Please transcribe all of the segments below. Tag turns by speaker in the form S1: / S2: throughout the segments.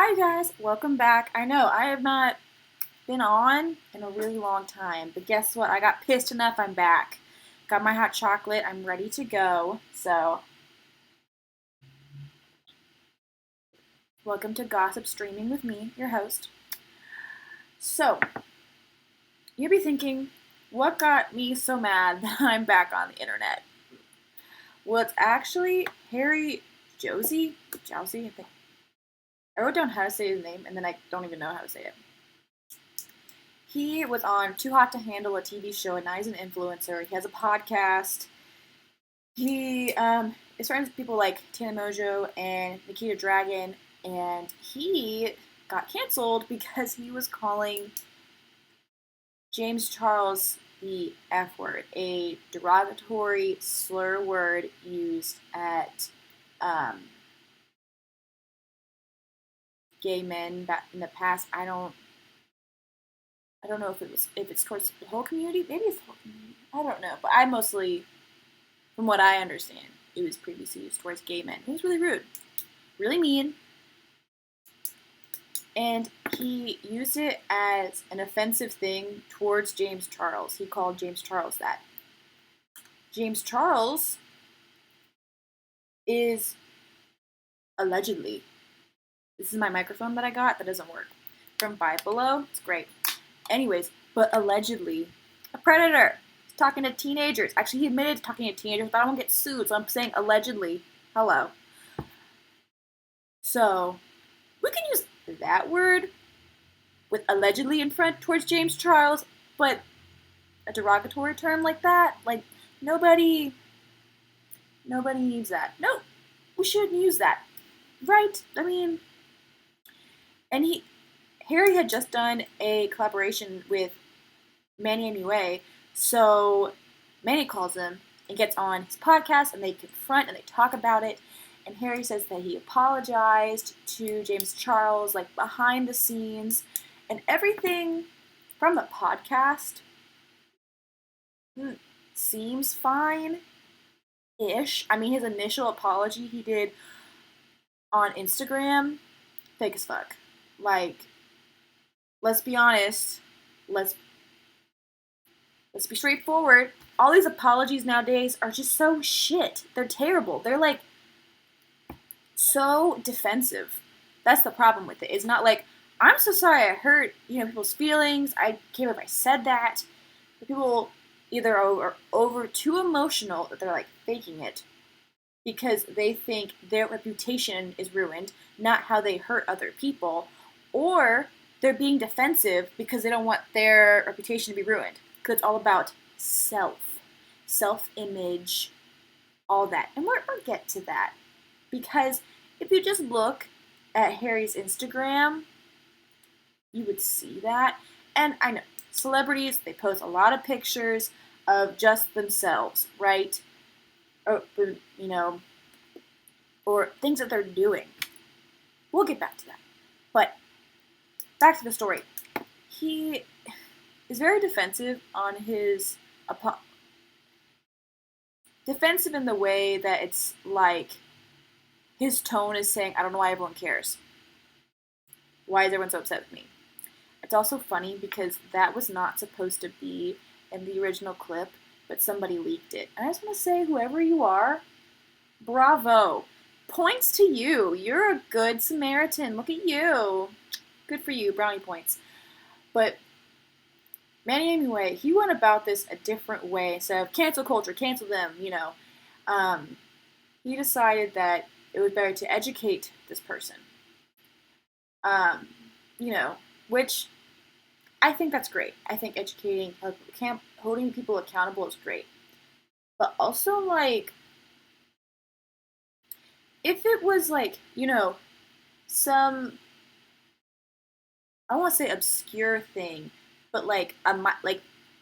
S1: Hi guys, welcome back. I know I have not been on in a really long time, but guess what? I got pissed enough, I'm back. Got my hot chocolate, I'm ready to go. So, welcome to Gossip Streaming with me, your host. So, you'll be thinking, what got me so mad that I'm back on the internet? Well, it's actually Harry JOWSEY, I think. I wrote down how to say his name, and then I don't even know how to say it. He was on Too Hot to Handle, a TV show, and now he's an influencer. He has a podcast. He is friends with people like Tana Mojo and Nikita Dragon, and he got canceled because he was calling James Charles the F word, a derogatory slur word used at gay men back in the past. I don't know if it's towards the whole community. Maybe it's the whole community. I don't know, but from what I understand, it was previously used towards gay men. It was really rude, really mean, and he used it as an offensive thing towards James Charles. He called James Charles that. James Charles is allegedly. This is my microphone that I got that doesn't work. From Five Below. It's great. Anyways, but allegedly a predator. He's talking to teenagers. Actually, he admitted to talking to teenagers, but I won't get sued, so I'm saying allegedly. Hello. So, we can use that word with allegedly in front towards James Charles, but a derogatory term like that, like nobody needs that. No, we shouldn't use that, right? I mean, and Harry had just done a collaboration with Manny MUA, so Manny calls him and gets on his podcast, and they confront and they talk about it. And Harry says that he apologized to James Charles, like behind the scenes, and everything from the podcast seems fine-ish. I mean, his initial apology he did on Instagram, fake as fuck. Like, let's be honest. Let's be straightforward. All these apologies nowadays are just so shit. They're terrible. They're like so defensive. That's the problem with it. It's not like, I'm so sorry I hurt, people's feelings. I can't believe I said that. But people either are over too emotional that they're like faking it because they think their reputation is ruined, not how they hurt other people, or they're being defensive because they don't want their reputation to be ruined. Because it's all about self-image, all that. And we'll get to that. Because if you just look at Harry's Instagram, you would see that. And I know, celebrities, they post a lot of pictures of just themselves, right? Or things that they're doing. We'll get back to that. But back to the story. He is very defensive on his defensive in the way that it's like his tone is saying, I don't know why everyone cares. Why is everyone so upset with me? It's also funny because that was not supposed to be in the original clip, but somebody leaked it. And I just want to say, whoever you are, bravo. Points to you. You're a good Samaritan. Look at you. Good for you. Brownie points. But Manny MUA, he went about this a different way. Instead of cancel culture, cancel them, he decided that it was better to educate this person. Which I think that's great. I think educating, holding people accountable is great. But also, like, if it was like, some, I won't say obscure thing, but like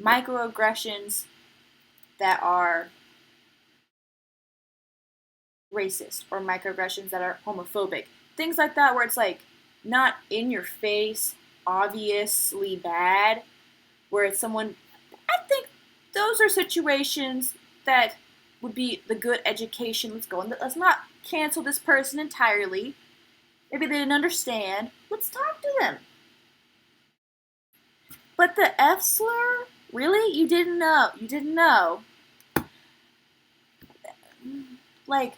S1: microaggressions that are racist or microaggressions that are homophobic, things like that, where it's like not in your face, obviously bad, where it's someone. I think those are situations that would be the good education. Let's go and let's not cancel this person entirely. Maybe they didn't understand. Let's talk to them. But the F slur? Really? You didn't know? You didn't know? Like,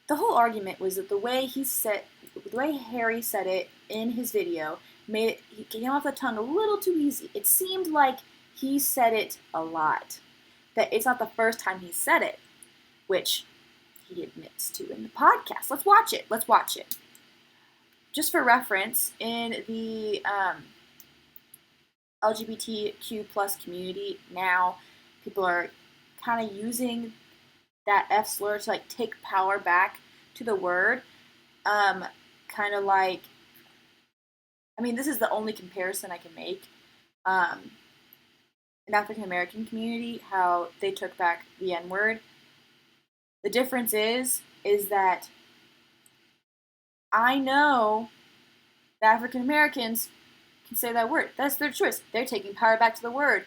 S1: the whole argument was that the way Harry said it in his video he came off the tongue a little too easy. It seemed like he said it a lot. That it's not the first time he said it, which he admits to in the podcast. Let's watch it. Just for reference, in the LGBTQ plus community now, people are kind of using that F slur to like take power back to the word. Kind of like, I mean, this is the only comparison I can make. In African American community, how they took back the N word. The difference is that I know that African Americans can say that word. That's their choice. They're taking power back to the word.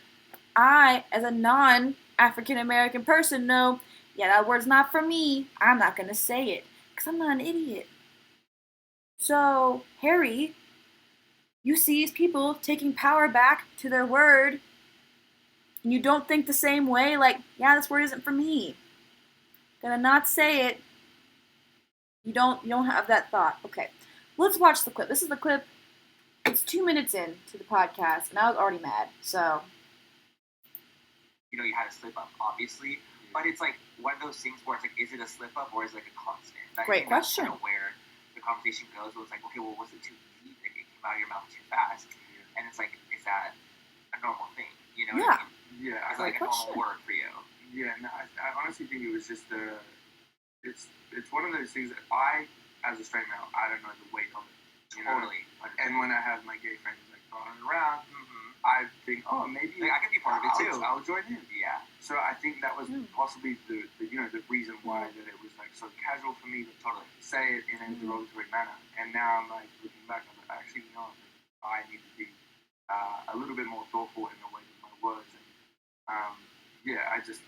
S1: I, as a non-African American person, know, yeah, that word's not for me. I'm not going to say it because I'm not an idiot. So, Harry, you see these people taking power back to their word, and you don't think the same way, like, yeah, this word isn't for me. Gonna not say it. You don't have that thought. Okay, let's watch the clip. This is the clip. It's 2 minutes in to the podcast, and I was already mad, so.
S2: You know, you had a slip up, obviously, but it's like one of those things where it's like, is it a slip up or is it like a constant?
S1: Great question.
S2: That's kind of where the conversation goes. Where it's like, okay, well, was it too easy? Like, it came out of your mouth too fast, and it's like, is that a normal thing? You know?
S1: Yeah.
S3: Yeah.
S2: It's like a normal word for you.
S3: Yeah. No, I honestly think it was just it's one of those things that I, as a straight male, I don't know the weight of it.
S2: Totally.
S3: And when I have my gay friends like throwing it around, I think, oh, maybe
S2: like, I could be part of it too.
S3: I'll join in.
S2: Yeah.
S3: So I think that was possibly the reason why that it was like so casual for me to
S2: totally
S3: say it in a derogatory manner. And now I'm like looking back, I'm like, actually, no, I need to be a little bit more thoughtful in the way with my words. And yeah, I guess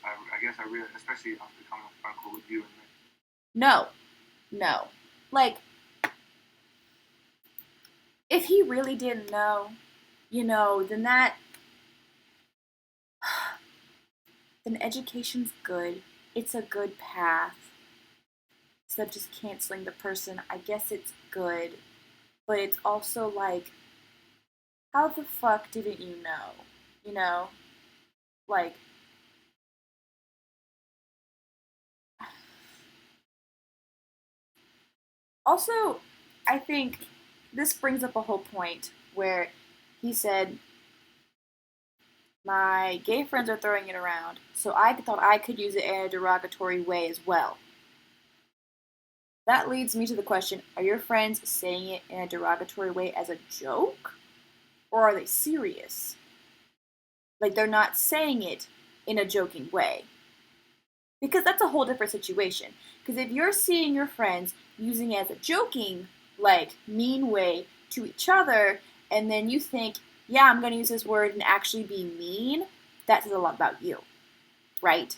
S3: I really, especially after coming off a phone call with you. And
S1: No. Like, if he really didn't know, then education's good. It's a good path. Instead of just canceling the person, I guess it's good. But it's also like, how the fuck didn't you know? You know? Like, also, I think this brings up a whole point where he said, my gay friends are throwing it around, so I thought I could use it in a derogatory way as well. That leads me to the question, are your friends saying it in a derogatory way as a joke? Or are they serious? Like, they're not saying it in a joking way. Because that's a whole different situation. Because if you're seeing your friends using it as a joking, like, mean way to each other, and then you think, yeah, I'm going to use this word and actually be mean, that says a lot about you, right?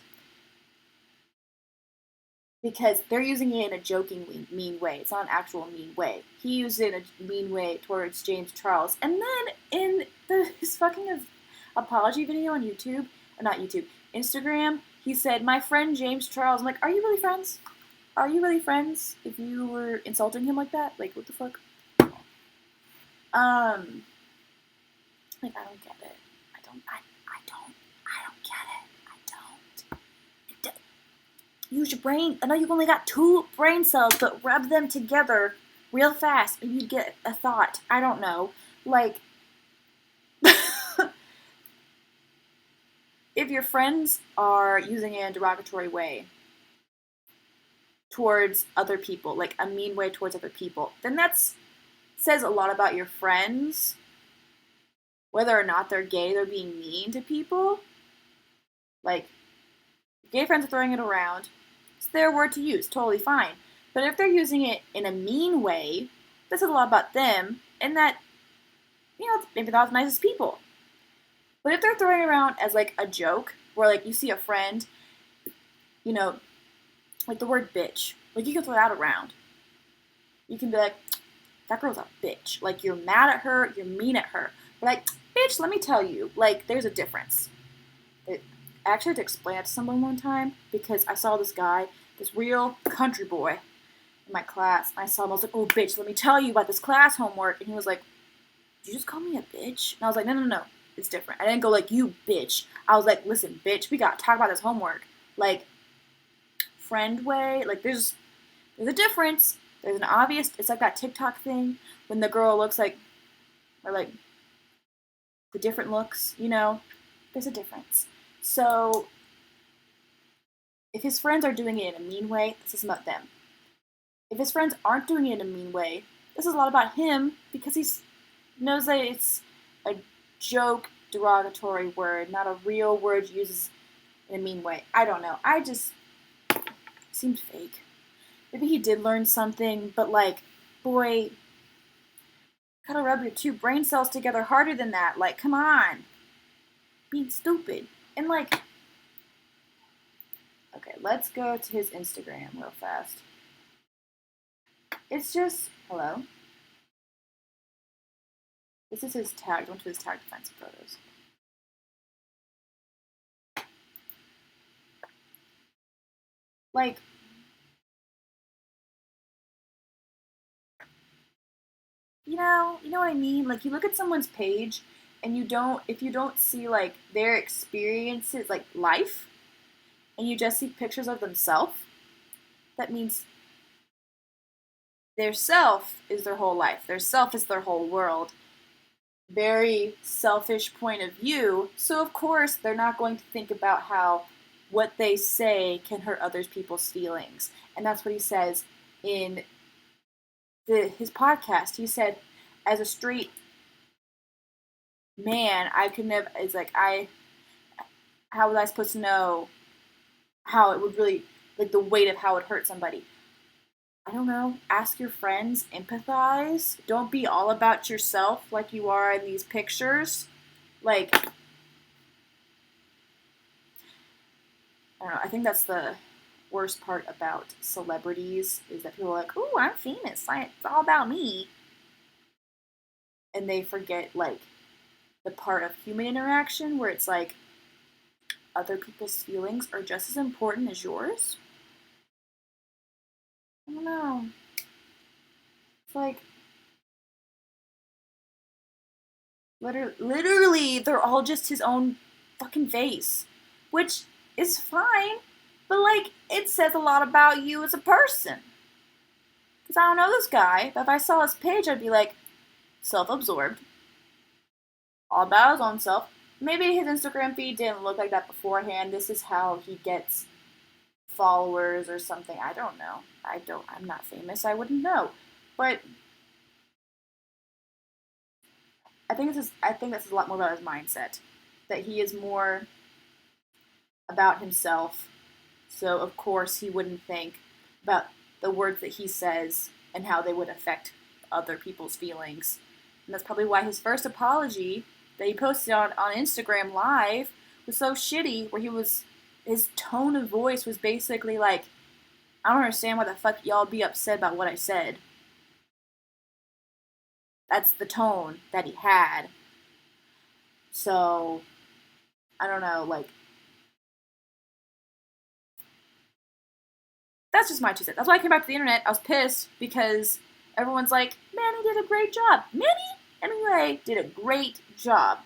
S1: Because they're using it in a joking, mean way. It's not an actual mean way. He used it in a mean way towards James Charles. And then in his fucking apology video on YouTube, or not YouTube, Instagram, he said, my friend James Charles. I'm like, are you really friends? Are you really friends if you were insulting him like that? Like, what the fuck? Like, I don't get it. I don't get it. Use your brain. I know you've only got 2 brain cells, but rub them together real fast. Maybe you'd get a thought. I don't know. Like, if your friends are using it in a derogatory way towards other people, like a mean way towards other people, then that says a lot about your friends. Whether or not they're gay, they're being mean to people. Like, gay friends are throwing it around. It's their word to use, totally fine. But if they're using it in a mean way, that says a lot about them, and that, maybe they're not the nicest people. But if they're throwing it around as, like, a joke, where, like, you see a friend, like the word bitch, like, you can throw that around. You can be like, that girl's a bitch. Like, you're mad at her, you're mean at her. But like, bitch, let me tell you, like, there's a difference. I actually had to explain it to someone one time because I saw this guy, this real country boy in my class. And I saw him, I was like, oh, bitch, let me tell you about this class homework. And he was like, did you just call me a bitch? And I was like, no, it's different. I didn't go like, you bitch. I was like, listen, bitch, we gotta talk about this homework. Like, friend way, like, there's a difference. There's an obvious, it's like that TikTok thing when the girl looks like, or like, the different looks, you know? There's a difference. So, if his friends are doing it in a mean way, this is about them. If his friends aren't doing it in a mean way, this is a lot about him because he knows that it's a joke, derogatory word, not a real word used in a mean way. I don't know. I just seemed fake. Maybe he did learn something, but like, boy, gotta rub your two brain cells together harder than that. Like, come on. Being stupid. And like, okay, let's go to his Instagram real fast. It's just, hello? This is his tag. I went to his tag to find some photos. Like, you know what I mean? Like, you look at someone's page and if you don't see like their experiences, like life, and you just see pictures of themselves, that means their self is their whole life. Their self is their whole world. Very selfish point of view. So of course they're not going to think about how what they say can hurt other people's feelings. And that's what he says in his podcast. He said, as a straight man, I could never, it's like, how was I supposed to know how it would really, like the weight of how it hurt somebody? I don't know, ask your friends, empathize. Don't be all about yourself like you are in these pictures. Like, I don't know, I think that's the worst part about celebrities is that people are like, ooh, I'm famous. It's all about me. And they forget, like, the part of human interaction where it's like, other people's feelings are just as important as yours. I don't know. It's like, literally, they're all just his own fucking face. Which is fine, but like, it says a lot about you as a person. Because I don't know this guy, but if I saw his page, I'd be like, self-absorbed. All about his own self. Maybe his Instagram feed didn't look like that beforehand. This is how he gets followers or something. I don't know. I'm not famous. I wouldn't know. But I think this is a lot more about his mindset. That he is more about himself. So of course he wouldn't think about the words that he says and how they would affect other people's feelings. And that's probably why his first apology that he posted on Instagram Live was so shitty, where his tone of voice was basically like, I don't understand why the fuck y'all be upset about what I said. That's the tone that he had. So, I don't know, like, that's just my 2 cents. That's why I came back to the internet. I was pissed because everyone's like, Manny did a great job. Manny, anyway, did a great job.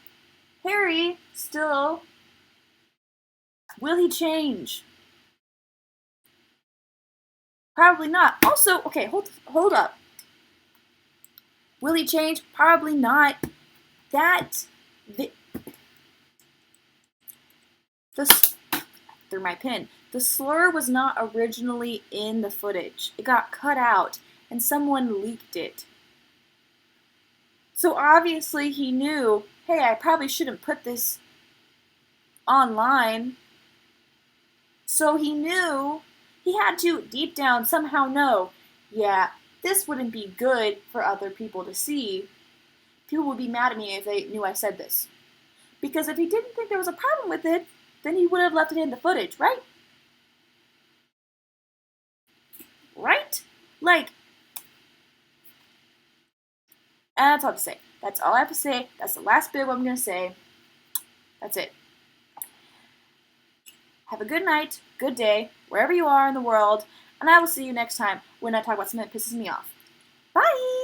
S1: Harry, still, will he change? Probably not. Also, okay, hold up. Will he change? Probably not. Through my pin. The slur was not originally in the footage. It got cut out, and someone leaked it. So obviously he knew, hey, I probably shouldn't put this online. So he knew, he had to deep down somehow know, yeah, this wouldn't be good for other people to see. People would be mad at me if they knew I said this. Because if he didn't think there was a problem with it, then he would have left it in the footage, right? Right? Like, And that's all I have to say. That's all I have to say. That's the last bit of what I'm going to say. That's it. Have a good night, good day, wherever you are in the world, and I will see you next time when I talk about something that pisses me off. Bye!